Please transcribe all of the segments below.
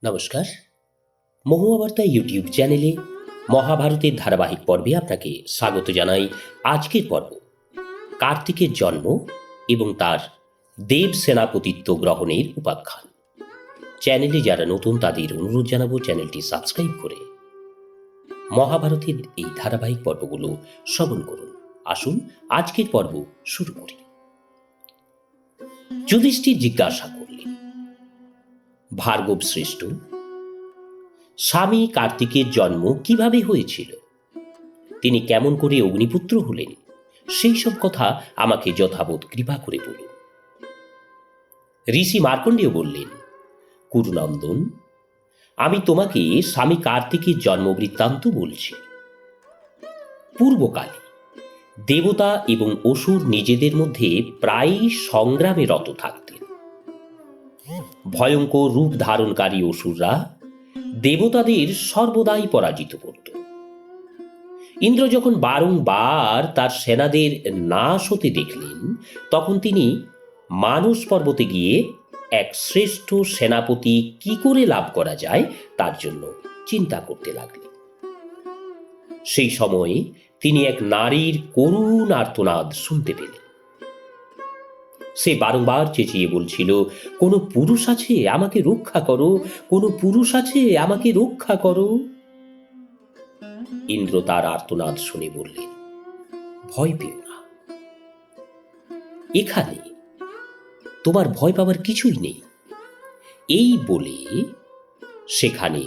নমস্কার। মহুয়াবার্তা ইউটিউব চ্যানেলে মহাভারতের ধারাবাহিক পর্বে আপনাকে স্বাগত জানাই। আজকের পর্ব কার্তিকের জন্ম এবং তার দেব সেনাপতিত্ব গ্রহণের উপাখ্যান। চ্যানেলে যারা নতুন তাদের অনুরোধ জানাবো চ্যানেলটি সাবস্ক্রাইব করে মহাভারতের এই ধারাবাহিক পর্বগুলো শ্রবণ করুন। আসুন আজকের পর্ব শুরু করি। যুধিষ্ঠির জিজ্ঞাসা করলেন, ভার্গব শ্রেষ্ঠ, স্বামী কার্তিকের জন্ম কিভাবে হয়েছিল? তিনি কেমন করে অগ্নিপুত্র হলেন? সেই সব কথা আমাকে যথাবোধ কৃপা করে বলুন। ঋষি মার্কণ্ডেয় বললেন, কুরুনন্দন, আমি তোমাকে স্বামী কার্তিকের জন্ম বৃত্তান্ত বলছি। পূর্বকালে দেবতা এবং অসুর নিজেদের মধ্যে প্রায়ই সংগ্রামে রত থাকতেন। ভয়ঙ্কর রূপ ধারণকারী অসুররা দেবতাদের সর্বদাই পরাজিত করত। ইন্দ্র যখন বারংবার তার সেনাদের নাশ হতে দেখলেন, তখন তিনি মানস পর্বতে গিয়ে এক শ্রেষ্ঠ সেনাপতি কি করে লাভ করা যায় তার জন্য চিন্তা করতে লাগলেন। সেই সময়ে তিনি এক নারীর করুণ আর্তনাদ শুনতে পেলেন। সে বারংবার চেঁচিয়ে বলছিল, কোনো পুরুষ আছে, আমাকে রক্ষা করো, কোনো পুরুষ আছে, আমাকে রক্ষা করো। ইন্দ্র তার আর্তনাদ শুনে বললেন, ভয় পেও না, এখানে তোমার ভয় পাবার কিছুই নেই। এই বলে সেখানে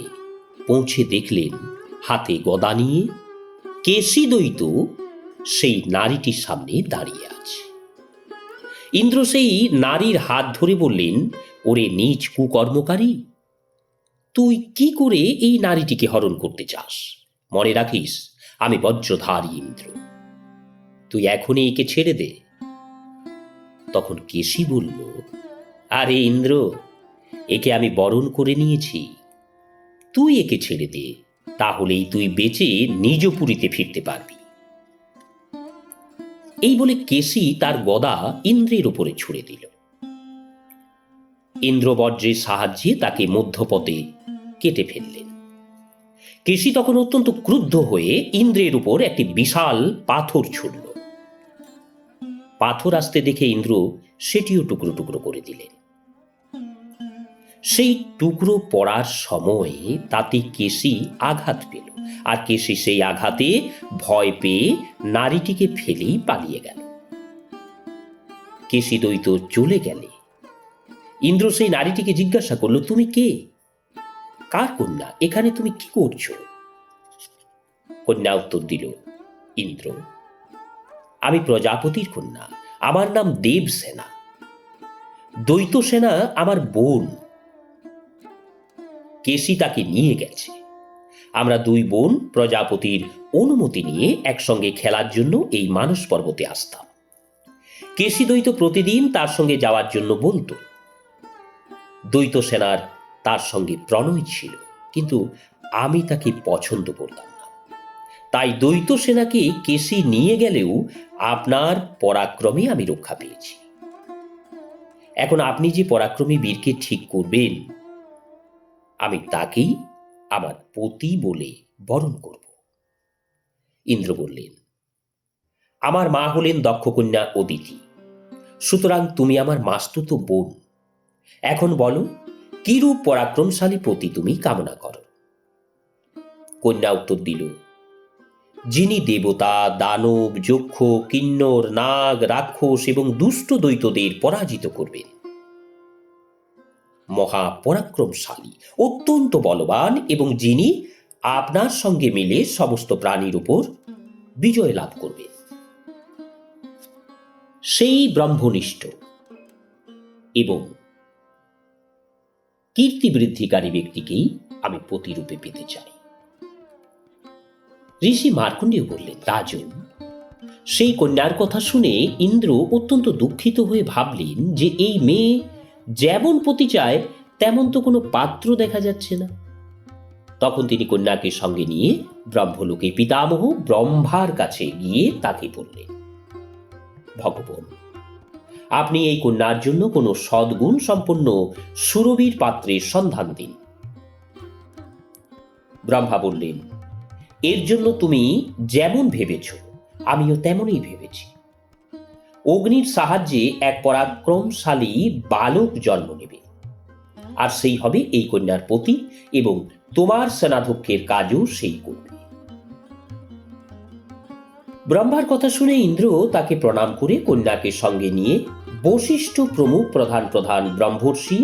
পৌঁছে দেখলেন হাতে গদা নিয়ে কেশী দৈত্য সেই নারীটির সামনে দাঁড়িয়ে আছে। ইন্দ্র সেই নারীর হাত ধরে বললেন, ওরে নীচ কুকর্মকারী, তুই কি করে এই নারীটিকে হরণ করতে চাস? মনে রাখিস, আমি বজ্রধারী ইন্দ্র, তুই এখনই একে ছেড়ে দে। তখন কেশী বলল, আরে ইন্দ্র, একে আমি বরণ করে নিয়েছি, তুই একে ছেড়ে দে, তাহলেই তুই বেঁচে নিজ পুরীতে ফিরতে পারবি। এই বলে কেশী তার গদা ইন্দ্রের উপরে ছুড়ে দিল। ইন্দ্র বজ্রের সাহায্যে তাকে মধ্যপথে কেটে ফেললেন। কেশী তখন অত্যন্ত ক্রুদ্ধ হয়ে ইন্দ্রের উপর একটি বিশাল পাথর ছুড়ল। পাথর আসতে দেখে ইন্দ্র সেটিও টুকরো টুকরো করে দিলেন। সেই টুকরো পড়ার সময় তাতে কেশী আঘাত পেল, আর কেশী সেই আঘাতে ভয় পেয়ে নারীটিকে ফেলেই পালিয়ে গেল। কেশী দৈত্য চলে গেলে ইন্দ্র সেই নারীটিকে জিজ্ঞাসা করল, তুমি কে? কার কন্যা? এখানে তুমি কি করছো? কন্যা উত্তর দিল, ইন্দ্র, আমি প্রজাপতির কন্যা, আমার নাম দেবসেনা। দৈত্য সেনা আমার বোন, কেশী তাকে নিয়ে গেছে। আমরা দুই বোন প্রজাপতির অনুমতি নিয়ে একসঙ্গে খেলার জন্য এই মানস পর্বতে আসতাম। কেশী দৈত্য প্রতিদিন তার সঙ্গে যাওয়ার জন্য বলতো। দৈত্য সেনার তার সঙ্গে প্রণয় ছিল, কিন্তু আমি তাকে পছন্দ করতাম না। তাই দৈত্য সেনাকে কেশী নিয়ে গেলেও আপনার পরাক্রমে আমি রক্ষা পেয়েছি। এখন আপনি যে পরাক্রমী বীরকে ঠিক করবেন, আমি তাকেই আমার পতি বলে বরণ করব। ইন্দ্র বললেন, আমার মা হলেন দক্ষকন্যা অদিতি, সুতরাং তুমি আমার মাস্তুত বোন। এখন বলো, কিরূপ পরাক্রমশালী পতি তুমি কামনা করো? কন্যা উত্তর দিল, যিনি দেবতা, দানব, যক্ষ, কিন্নর, নাগ, রাক্ষস এবং দুষ্ট দৈত্যদের পরাজিত করবেন। মহাপরাক্রমশালী, অত্যন্ত বলবান, এবং যিনি আপনার সঙ্গে মিলে সমস্ত প্রাণীর উপর বিজয় লাভ করবেন। সেই ব্রহ্মনিষ্ঠ এবং কীর্তি বৃদ্ধিকারী ব্যক্তিকেই আমি পতিরূপে পেতে চাই। ঋষি মার্কণ্ডেয় বললেন, রাজন, সেই কন্যার কথা শুনে ইন্দ্র অত্যন্ত দুঃখিত হয়ে ভাবলেন যে এই মেয়ে যেমন পতি চায় তেমন তো কোনো পাত্র দেখা যাচ্ছে না। তখন তিনি কন্যাকে সঙ্গে নিয়ে ব্রহ্মলোকে পিতামহ ব্রহ্মার কাছে গিয়ে তাকে বললেন, ভগবান, আপনি এই কন্যার জন্য কোনো সদ্গুণ সম্পন্ন সুরবীর পাত্রের সন্ধান দিন। ব্রহ্মা বললেন, এর জন্য তুমি যেমন ভেবেছ আমিও তেমনই ভেবেছি। অগ্নির সাহায্যে এক পরাক্রমশালী বালক জন্ম নেবে, আর সেই হবে এই কন্যার পতি, এবং তোমার সেনাধ্যক্ষের কাজও সেই করবে। ব্রহ্মার কথা শুনে ইন্দ্র তাকে প্রণাম করে কন্যাকে সঙ্গে নিয়ে বশিষ্ঠ প্রমুখ প্রধান প্রধান ব্রহ্মর্ষি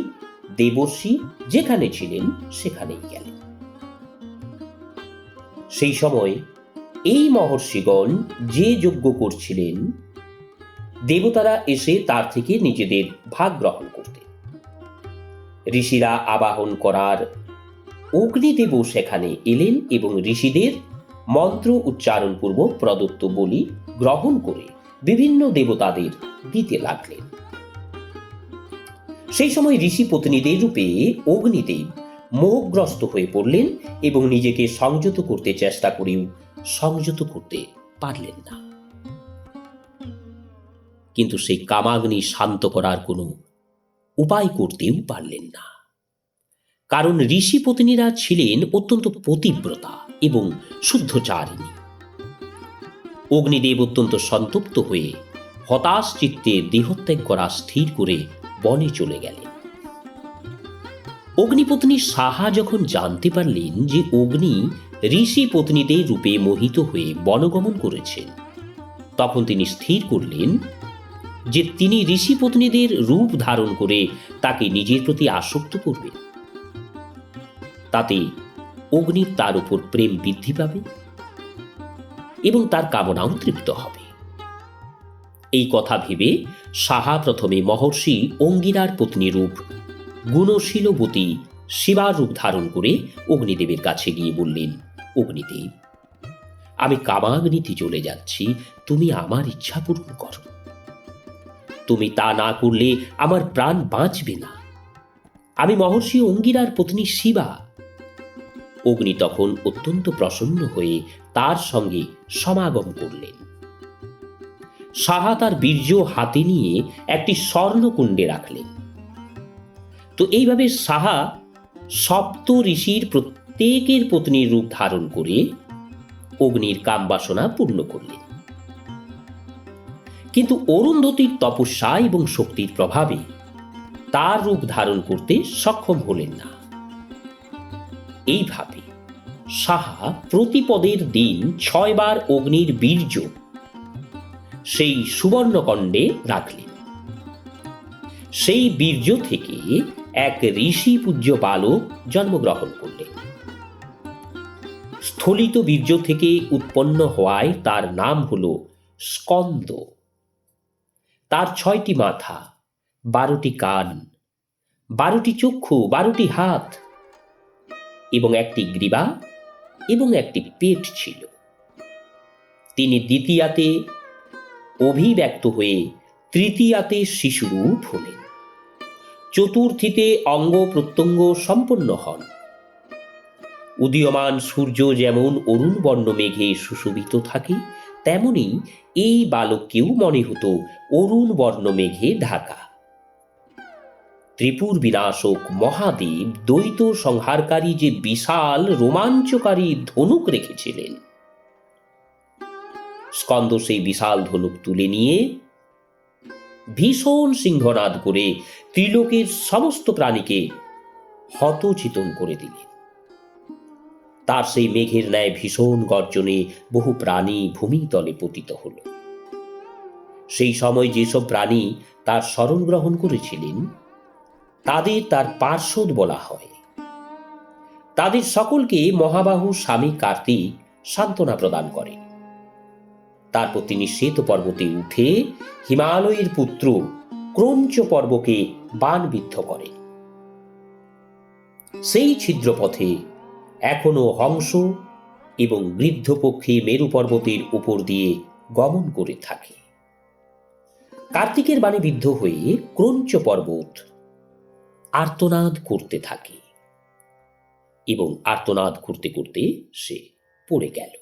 দেবর্ষি যেখানে ছিলেন সেখানেই গেলেন। সেই সময় এই মহর্ষিগণ যে যজ্ঞ করছিলেন, দেবতারা এসে তার থেকে নিজেদের ভাগ গ্রহণ করতেন। ঋষিরা আবাহন করার অগ্নিদেবও সেখানে এলেন এবং ঋষিদের মন্ত্র উচ্চারণপূর্বক প্রদত্ত বলি গ্রহণ করে বিভিন্ন দেবতাদের দিতে লাগলেন। সেই সময় ঋষি পত্নীদের রূপে অগ্নিদেব মোহগ্রস্ত হয়ে পড়লেন এবং নিজেকে সংযত করতে চেষ্টা করেও সংযত করতে পারলেন না। কিন্তু সেই কামাগ্নি শান্ত করার কোনো উপায় করতেও পারলেন না, কারণ ঋষি পত্নীরা ছিলেন অত্যন্ত পতিব্রতা এবং শুদ্ধচারিণী। অগ্নিদেব অত্যন্ত সন্তপ্ত হয়ে হতাশ চিত্তে দেহত্যাগ করা স্থির করে বনে চলে গেলেন। অগ্নিপত্নী সাহা যখন জানতে পারলেন যে অগ্নি ঋষি পত্নীদের রূপে মোহিত হয়ে বনগমন করেছেন, তখন তিনি স্থির করলেন যে তিনি ঋষি পত্নীদের রূপ ধারণ করে তাকে নিজের প্রতি আসক্ত করবেন। তাতে অগ্নির তার উপর প্রেম বৃদ্ধি পাবে এবং তার কামনাও তৃপ্ত হবে। এই কথা ভেবে সাহা প্রথমে মহর্ষি অঙ্গিরার পত্নী রূপ গুণশীলবতী শিবার রূপ ধারণ করে অগ্নিদেবের কাছে গিয়ে বললেন, অগ্নিদেব, আমি কামাগ্নিতে চলে যাচ্ছি, তুমি আমার ইচ্ছা পূরণ করো। তুমি তা না করলে আমার প্রাণ বাঁচবে না। আমি মহর্ষি অঙ্গিরার পত্নী শিবা। অগ্নি তখন অত্যন্ত প্রসন্ন হয়ে তার সঙ্গে সমাগম করলেন। সাহা তার বীর্য হাতে নিয়ে একটি স্বর্ণকুণ্ডে রাখলেন। তো এইভাবে সাহা সপ্ত ঋষির প্রত্যেকের পত্নীর রূপ ধারণ করে অগ্নির কামবাসনা পূর্ণ করলেন। কিন্তু অরুন্ধতীর তপস্যা এবং শক্তির প্রভাবে তার রূপ ধারণ করতে সক্ষম হলেন না। এইভাবে সাহা প্রতিপদের দিন 6 বার অগ্নির বীর্য সেই সুবর্ণকণ্ডে রাখলেন। সেই বীর্য থেকে এক ঋষি পূজ্য বালক জন্মগ্রহণ করলেন। স্থলিত বীর্য থেকে উৎপন্ন হওয়ায় তার নাম হল স্কন্দ। তার 6টি মাথা, 12টি কান, 12টি চক্ষু, 12টি হাত এবং একটি গ্রীবা এবং একটি পেট ছিল। তিনি দ্বিতীয়াতে অভিব্যক্ত হয়ে তৃতীয়াতে শিশুরূপ হলেন। চতুর্থীতে অঙ্গ প্রত্যঙ্গ সম্পন্ন হন। উদীয়মান সূর্য যেমন অরুণ বর্ণ মেঘে সুশোভিত থাকে, তেমনি এই বালককেও মনে হতো অরুণ বর্ণ মেঘে ঢাকা। ত্রিপুর বিনাশক মহাদেব দ্বৈত সংহারকারী যে বিশাল রোমাঞ্চকারী ধনুক রেখেছিলেন, স্কন্দ সেই বিশাল ধনুক তুলে নিয়ে ভীষণ সিংহনাদ করে ত্রিলোকের সমস্ত প্রাণীকে হতচিতন করে দিলেন। তার সেই মেঘের ন্যায় ভীষণ গর্জনে বহু প্রাণী ভূমিতলে পতিত হল। সেই সময় যেসব প্রাণী তার শরণ গ্রহণ করেছিলেন তাদের তার পার্ষদ বলা হয়। তাদের সকলকে মহাবাহু স্বামী কার্তিক সান্ত্বনা প্রদান করেন। তারপর তিনি শ্বেত পর্বতে উঠে হিমালয়ের পুত্র ক্রঞ্চ পর্বকে বাণবিদ্ধ করেন। সেই ছিদ্রপথে এখনো হংস এবং বৃদ্ধ পক্ষী মেরু পর্বতের উপর দিয়ে গমন করে থাকে। কার্তিকের বাণে বিদ্ধ হয়ে ক্রঞ্চ পর্বত আর্তনাদ করতে থাকে এবং আর্তনাদ করতে করতে সে পড়ে গেল।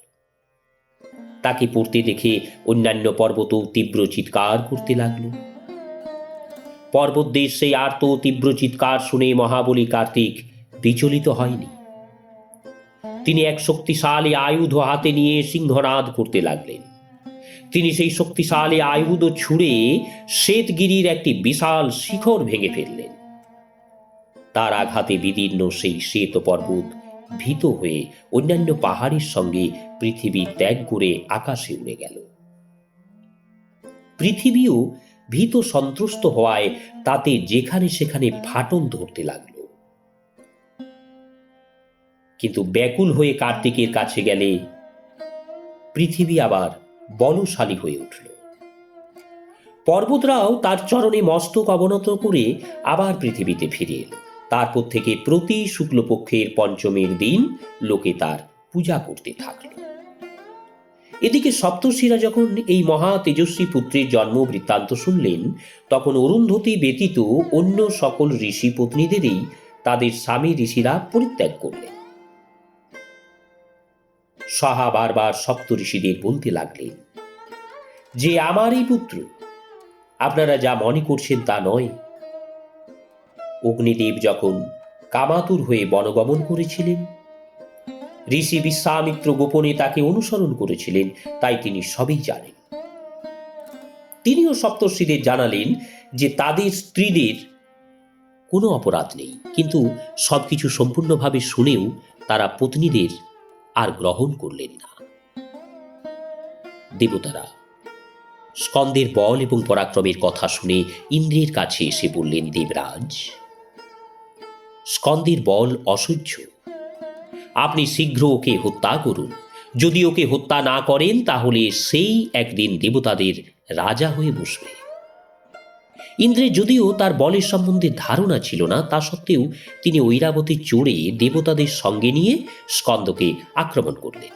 তাকে পড়তে দেখে অন্যান্য পর্বতও তীব্র চিৎকার করতে লাগল। পর্বতদের সেই আর্ত তীব্র চিৎকার শুনে মহাবলী কার্তিক বিচলিত হয়নি। তিনি এক শক্তিশালী আয়ুধ হাতে নিয়ে সিংহনাদ করতে লাগলেন। তিনি সেই শক্তিশালী আয়ুধ ছুঁড়ে শ্বেতগিরির একটি বিশাল শিখর ভেঙে ফেললেন। তার আঘাতে বিদীর্ণ সেই শ্বেত পর্বত ভীত হয়ে অন্যান্য পাহাড়ের সঙ্গে পৃথিবী ত্যাগ করে আকাশে উড়ে গেল। পৃথিবীও ভীত সন্ত্রস্ত হওয়ায় তাতে যেখানে সেখানে ফাটল ধরতে লাগল। কিন্তু ব্যাকুল হয়ে কার্তিকের কাছে গেলে পৃথিবী আবার বলশালী হয়ে উঠল। পর্বতরাও তার চরণে মস্তক অবনত করে আবার পৃথিবীতে ফিরে এলো। তারপর থেকে প্রতি শুক্লপক্ষের পঞ্চমীর দিন লোকে তার পূজা করতে থাকল। এদিকে সপ্তর্ষিরা যখন এই মহা তেজস্বী পুত্রের জন্ম বৃত্তান্ত শুনলেন, তখন অরুন্ধতী ব্যতীত অন্য সকল ঋষি পত্নীদেরই তাদের স্বামী ঋষিরা পরিত্যাগ করলেন। সাহা বারবার সপ্ত ঋষিদের বলতে লাগলেন যে আমারই পুত্র, আপনারা যা মনে করছেন তা নয়। অগ্নিদেব যখন কামাতুর হয়ে বনগমন করেছিলেন, ঋষি বিশ্বামিত্র গোপনে তাকে অনুসরণ করেছিলেন, তাই তিনি সবই জানেন। তিনিও সপ্তর্ষিদের জানালেন যে তাদের স্ত্রীদের কোনো অপরাধ নেই, কিন্তু সবকিছু সম্পূর্ণভাবে শুনেও তারা পত্নীদের আর গ্রহণ করলেন না। দেবতারা স্কন্দের বল এবং পরাক্রমের কথা শুনে ইন্দ্রের কাছে এসে বললেন, দেবরাজ, স্কন্দের বল অসহ্য, আপনি শীঘ্র ওকে হত্যা করুন। যদি ওকে হত্যা না করেন তাহলে সেই একদিন দেবতাদের রাজা হয়ে বসবে। ইন্দ্রের যদিও তার বলের সম্বন্ধে ধারণা ছিল না, তা সত্ত্বেও তিনি ঐরাবতী চড়ে দেবতাদের সঙ্গে নিয়ে স্কন্দকে আক্রমণ করলেন।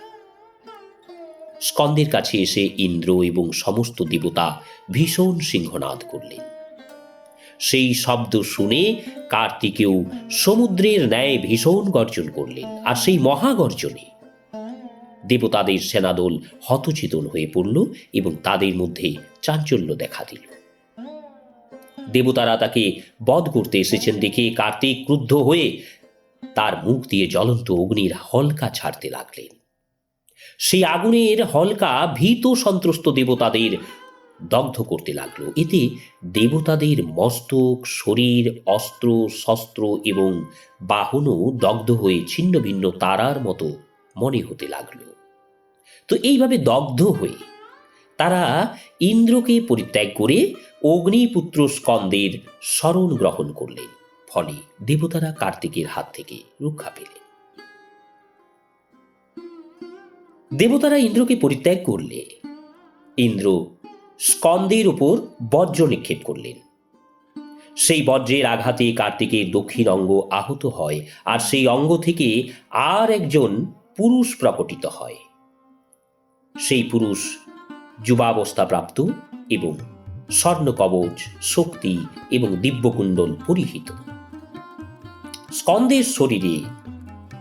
স্কন্দের কাছে এসে ইন্দ্র এবং সমস্ত দেবতা ভীষণ সিংহনাদ করলেন। সেই শব্দ শুনে কার্তিকেও সমুদ্রের ন্যায় ভীষণ গর্জন করলেন, আর সেই মহাগর্জনে দেবতাদের সেনাদল হতচেতন হয়ে পড়ল এবং তাদের মধ্যে চাঞ্চল্য দেখা দিল। দেবতারা তাকে বধ করতে এসেছেন দেখে কার্তিক ক্রুদ্ধ হয়ে তার মুখ দিয়ে জ্বলন্ত অগ্নির হলকা ছাড়তে লাগলেন। সেই আগুনের হলকা ভীত সন্ত্রস্ত দেবতাদের দগ্ধ করতে লাগলো। এতে দেবতাদের মস্তক, শরীর, অস্ত্র শস্ত্র এবং বাহনও দগ্ধ হয়ে ছিন্ন ভিন্ন তারার মতো মনে হতে লাগলো। তো এইভাবে দগ্ধ হয়ে তারা ইন্দ্রকে পরিত্যাগ করে অগ্নিপুত্র স্কন্দের শরণ গ্রহণ করলেন। ফলে দেবতারা কার্তিকের হাত থেকে রক্ষা পেলেন। দেবতারা ইন্দ্রকে পরিত্যাগ করলে ইন্দ্র স্কন্দের উপর বজ্র নিক্ষেপ করলেন। সেই বজ্রের আঘাতে কার্তিকের দক্ষিণ অঙ্গ আহত হয়, আর সেই অঙ্গ থেকে আর একজন পুরুষ প্রকটিত হয়। সেই পুরুষ যুবাবস্থা প্রাপ্ত এবং স্বর্ণকবচ, শক্তি এবং দিব্যকুণ্ডল পরিহিত। স্কন্দের শরীরে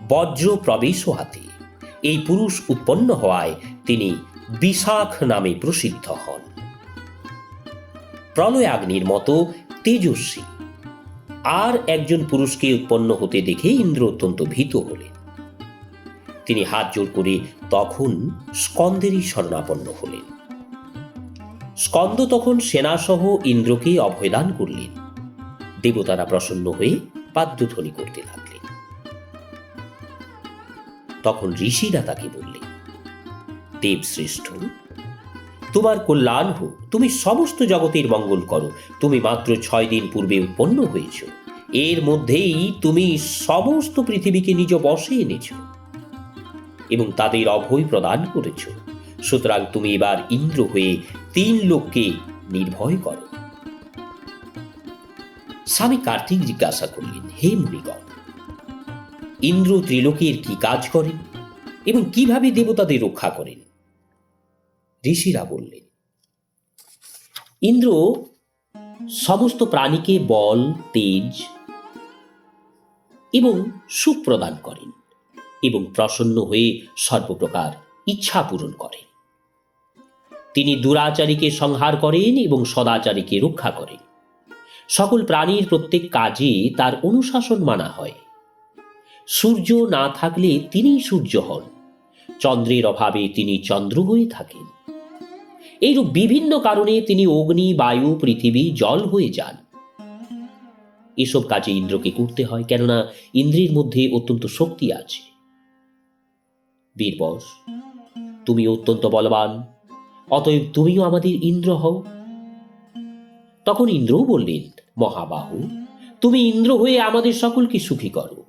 বজ্র প্রবেশ হাতে এই পুরুষ উৎপন্ন হওয়ায় তিনি বিশাখ নামে প্রসিদ্ধ হন। প্রলয়াগ্নির মতো তেজস্বী আর একজন পুরুষকে উৎপন্ন হতে দেখে ইন্দ্র অত্যন্ত ভীত হলেন। তিনি হাত জোড় করে তখন স্কন্দেরই শরণাপন্ন হলেন। স্কন্দ তখন সেনাসহ ইন্দ্রকে অভয়দান করলেন। দেবতারা প্রসন্ন হয়ে বাদ্যধ্বনি করতে লাগলেন। তখন ঋষিরা তাকে বললেন, দেবশ্রেষ্ঠ, তোমার কল্যাণ হোক, তুমি সমস্ত জগতের মঙ্গল করো। তুমি মাত্র 6 দিন পূর্বে উৎপন্ন হয়েছ, এর মধ্যেই তুমি সমস্ত পৃথিবীকে নিজ বশে এনেছ এবং তাদের অভয় প্রদান করেছ। সুতরাং তুমি এবার ইন্দ্র হয়ে 3 লোককে নির্ভয় করো। স্বামী কার্তিক জিজ্ঞাসা করলেন, হে মুনিগণ, ইন্দ্র ত্রিলোকের কি কাজ করেন এবং কিভাবে দেবতাদের রক্ষা করেন? ঋষিরা বললেন, ইন্দ্র সমস্ত প্রাণীকে বল, তেজ এবং সুখ প্রদান করেন এবং প্রসন্ন হয়ে সর্বপ্রকার ইচ্ছা পূরণ করেন। তিনি দুরাচারীকে সংহার করেন এবং সদাচারীকে রক্ষা করেন। সকল প্রাণীর প্রত্যেক কাজে তার অনুশাসন মানা হয়। সূর্য না থাকলে তিনিই সূর্য হন, চন্দ্রের অভাবে তিনি চন্দ্র হয়ে থাকেন। এইরূপ বিভিন্ন কারণে তিনি অগ্নি, বায়ু, পৃথিবী, জল হয়ে যান। এসব কাজে ইন্দ্রকে করতে হয়, কেননা ইন্দ্রের মধ্যে অত্যন্ত শক্তি আছে। বীরবর, তুমি অত্যন্ত বলবান, অতএব তুমিও আমাদের ইন্দ্র হও। তখন ইন্দ্রও বললেন, মহাবাহু, তুমি ইন্দ্র হয়ে আমাদের সকলকে সুখী করো।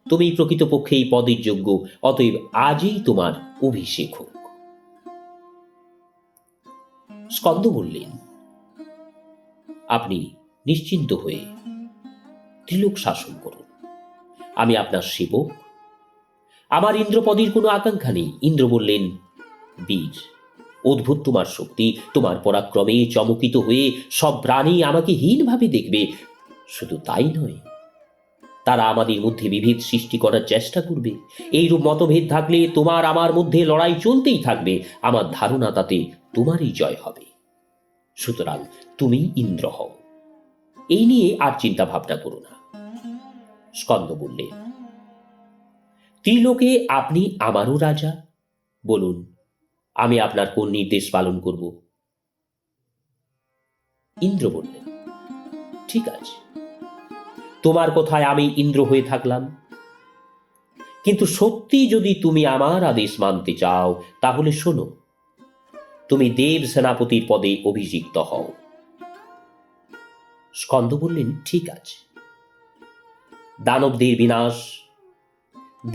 তুমি প্রকৃতপক্ষে এই পদের যোগ্য, অতএব আজই তোমার অভিষেক হোক। স্কন্দ বললেন, আপনি নিশ্চিন্ত হয়ে ত্রিলোক শাসন করুন, আমি আপনার সেবক, আমার ইন্দ্রপদের কোনো আকাঙ্ক্ষা নেই। ইন্দ্র বললেন, বীর, অদ্ভুত তোমার শক্তি, তোমার পরাক্রমে চমকিত হয়ে সব প্রাণী আমাকে হীনভাবে দেখবে। শুধু তাই নয়, তারা আমাদের মধ্যে বিভেদ সৃষ্টি করার চেষ্টা করবে। এইরূপ মতভেদ থাকলে তোমার আমার মধ্যে লড়াই চলতেই থাকবে। আমার ধারণা তাতে তোমারই জয় হবে। সুতরাং তুমি ইন্দ্র হও, এই নিয়ে আর চিন্তা ভাবনা করো না। স্কন্দ বললেন, ত্রিলোকে আপনি আমারও রাজা, বলুন আমি আপনার কোন নির্দেশ পালন করব? ইন্দ্র বললেন, ঠিক আছে, তোমার কথায় আমি ইন্দ্র হয়ে থাকলাম, কিন্তু সত্যি যদি তুমি আমার আদেশ মানতে চাও তাহলে শোনো, তুমি দেব সেনাপতির পদে অভিষিক্ত হও। স্কন্দ বললেন, ঠিক আছে। দানবদের বিনাশ,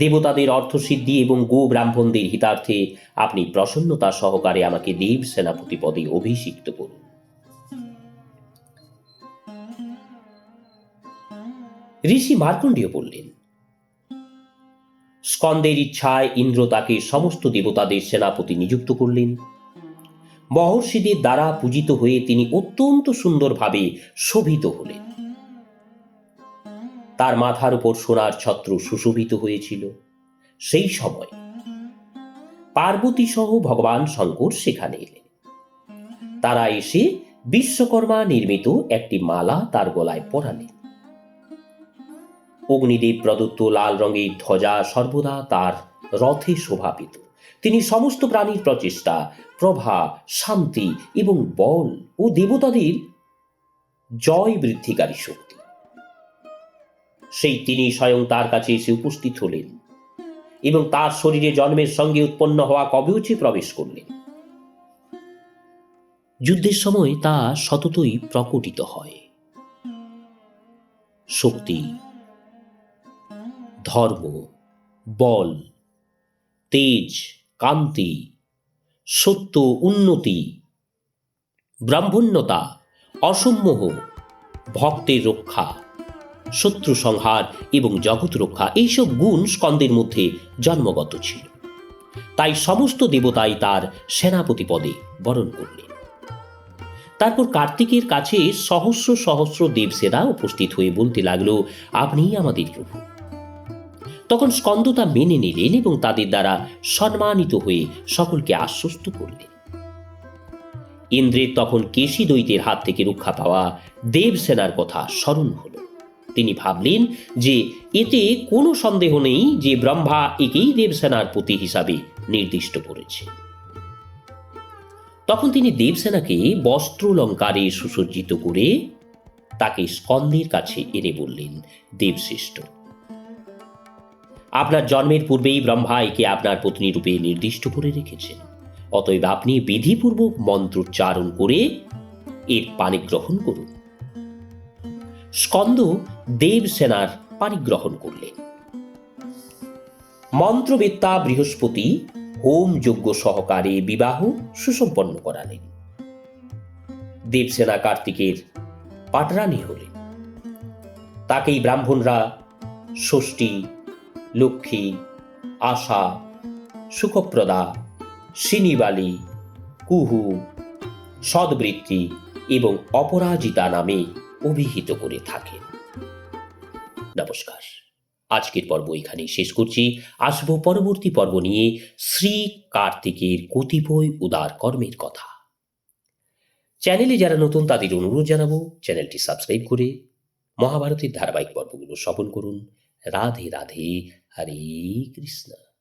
দেবতাদের অর্থসিদ্ধি এবং গো ব্রাহ্মণদের হিতার্থে আপনি প্রসন্নতা সহকারে আমাকে দেব সেনাপতি পদে অভিষিক্ত করুন। ঋষি মার্কণ্ডেয় বললেন, স্কন্দের ইচ্ছায় ইন্দ্র তাকে সমস্ত দেবতাদের সেনাপতি নিযুক্ত করলেন। মহর্ষিদের দ্বারা পূজিত হয়ে তিনি অত্যন্ত সুন্দরভাবে শোভিত হলেন। তার মাথার উপর সোনার ছত্র সুশোভিত হয়েছিল। সেই সময় পার্বতী সহ ভগবান শঙ্কর সেখানে এলেন। তারা এসে বিশ্বকর্মা নির্মিত একটি মালা তার গলায় পরালেন। অগ্নিদেব প্রদত্ত লাল রঙের ধ্বজা সর্বদা তার রথে শোভা পেত। তিনি সমস্ত প্রাণীর প্রচেষ্টা, প্রভা, শান্তি এবং বল ও দেবতাদের জয় বৃদ্ধিকারী শক্তি। সেই তিনি স্বয়ং তার কাছে এসে উপস্থিত হলেন এবং তার শরীরে জন্মের সঙ্গে উৎপন্ন হওয়া কবচে প্রবেশ করলেন। যুদ্ধের সময় তা সততই প্রকটিত হয়। শক্তি, ধর্ম, বল, তেজ, কান্তি, সত্য, উন্নতি, ব্রাহ্মণ্যতা, অসম্মোহ, ভক্তের রক্ষা, শত্রু সংহার এবং জগৎ রক্ষা, এইসব গুণ স্কন্দের মধ্যে জন্মগত ছিল। তাই সমস্ত দেবতাই তার সেনাপতি পদে বরণ করলেন। তারপর কার্তিকের কাছে সহস্র সহস্র দেবসেনা উপস্থিত হয়ে বলতে লাগলো, আপনিই আমাদের প্রভু। তখন স্কন্দ তা মেনে নিলেন এবং তাদের দ্বারা সম্মানিত হয়ে সকলকে আশ্বস্ত করলেন। ইন্দ্রের তখন কেশী দৈত্যের হাত থেকে রক্ষা পাওয়া দেবসেনার কথা স্মরণ হল। তিনি ভাবলেন যে এতে কোনো সন্দেহ নেই যে ব্রহ্মা একেই দেবসেনার পতি হিসাবে নির্দিষ্ট করেছে। তখন তিনি দেবসেনাকে বস্ত্রালঙ্কারে সুসজ্জিত করে তাকে স্কন্দের কাছে এনে বললেন, দেবশ্রেষ্ঠ, আপনার জন্মের পূর্বেই ব্রহ্মা একে আপনার পত্নী রূপে নির্দিষ্ট করে রেখেছেন। অতএব আপনি বিধিপূর্বক মন্ত্রোচ্চারণ করে এর পানি গ্রহণ করুন। স্কন্দ দেবসেনার পানি গ্রহণ করলেন। মন্ত্রবেত্তা বৃহস্পতি হোম যজ্ঞ সহকারে বিবাহ সুসম্পন্ন করালেন। দেবসেনা কার্তিকের পাটরানী হলেন। তাকেই ব্রাহ্মণরা ষষ্ঠী, লক্ষ্মী, আশা, সুখপ্রদা, শিনিবালী, কুহু, সদ্বৃত্তি এবং অপরাজিতা নামে অভিহিত করে থাকেন। নমস্কার, আজকের পর্ব এখানেই শেষ করছি। আসব পরবর্তী পর্ব নিয়ে শ্রী কার্তিকের কতিপয় উদার কর্মের কথা। চ্যানেলে যারা নতুন তাদের অনুরোধ জানাবো চ্যানেলটি সাবস্ক্রাইব করে মহাভারতের ধারাবাহিক পর্বগুলো শ্রবণ করুন। রাধে রাধে, হরে কৃষ্ণ।